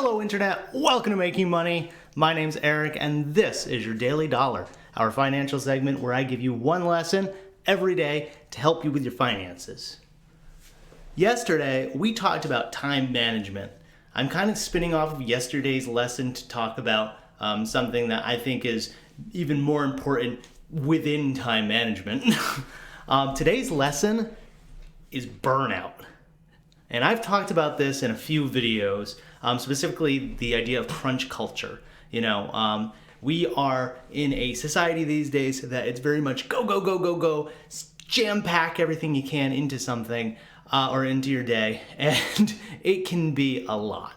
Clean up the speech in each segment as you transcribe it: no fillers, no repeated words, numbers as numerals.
Hello Internet, welcome to Making Money. My name's Eric and this is your Daily Dollar, our financial segment where I give you one lesson every day to help you with your finances. Yesterday, we talked about time management. I'm kind of spinning off of yesterday's lesson to talk about something that I think is even more important within time management. Today's lesson is burnout. And I've talked about this in a few videos, specifically the idea of crunch culture. We are in a society these days that it's very much go, go, go, go, go, jam pack everything you can into something or into your day, and it can be a lot.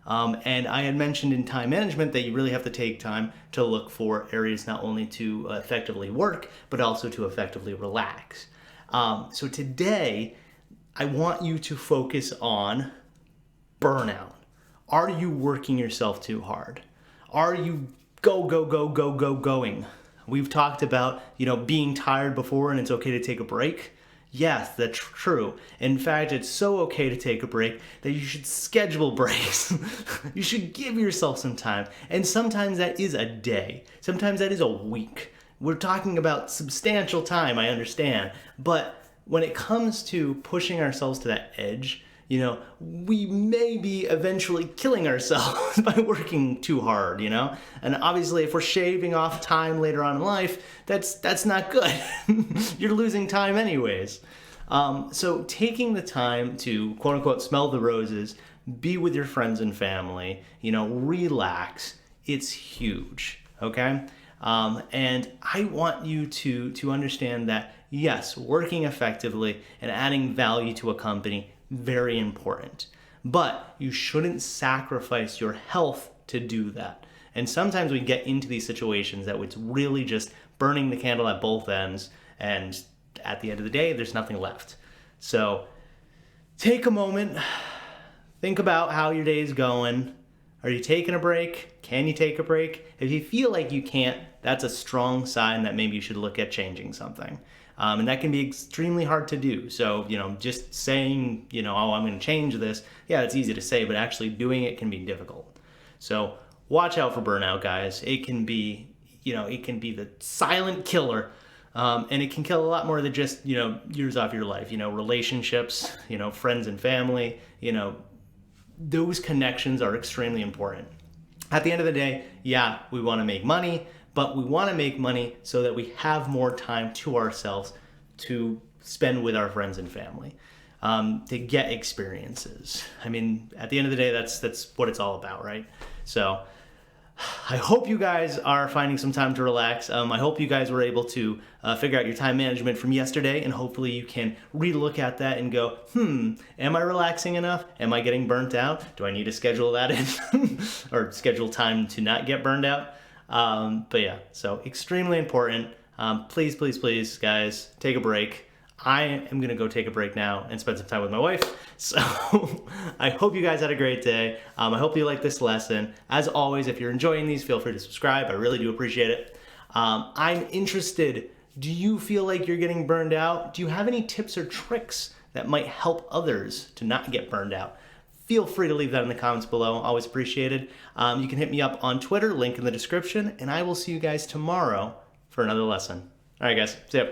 And I had mentioned in time management that you really have to take time to look for areas not only to effectively work, but also to effectively relax. So today, I want you to focus on burnout. Are you working yourself too hard? Are you going? We've talked about, being tired before and it's okay to take a break. Yes, that's true. In fact, it's so okay to take a break that you should schedule breaks. You should give yourself some time. And sometimes that is a day. Sometimes that is a week. We're talking about substantial time, I understand. But when it comes to pushing ourselves to that edge, we may be eventually killing ourselves by working too hard, And obviously, if we're shaving off time later on in life, that's not good. You're losing time anyways. So taking the time to, quote unquote, smell the roses, be with your friends and family, relax, it's huge, okay? And I want you to understand that, yes, working effectively and adding value to a company, very important. But you shouldn't sacrifice your health to do that. And sometimes we get into these situations that it's really just burning the candle at both ends, and at the end of the day, there's nothing left. So take a moment, think about how your day is going. Are you taking a break? Can you take a break? If you feel like you can't, that's a strong sign that maybe you should look at changing something. And that can be extremely hard to do. So, just saying, oh, I'm going to change this. Yeah, it's easy to say, but actually doing it can be difficult. So watch out for burnout, guys. It can be, the silent killer. And it can kill a lot more than just, years off your life, relationships, friends and family, those connections are extremely important. At the end of the day, yeah, we want to make money, but we want to make money so that we have more time to ourselves to spend with our friends and family, to get experiences. I mean, at the end of the day, that's what it's all about, right? So I hope you guys are finding some time to relax. I hope you guys were able to figure out your time management from yesterday, and hopefully you can relook at that and go, am I relaxing enough? Am I getting burnt out? Do I need to schedule that in or schedule time to not get burned out? But yeah, so extremely important. Please, please, please, guys, take a break. I am going to go take a break now and spend some time with my wife. So I hope you guys had a great day. I hope you liked this lesson. As always, if you're enjoying these, feel free to subscribe. I really do appreciate it. I'm interested. Do you feel like you're getting burned out? Do you have any tips or tricks that might help others to not get burned out? Feel free to leave that in the comments below. Always appreciated. You can hit me up on Twitter, link in the description, and I will see you guys tomorrow for another lesson. All right, guys. See ya.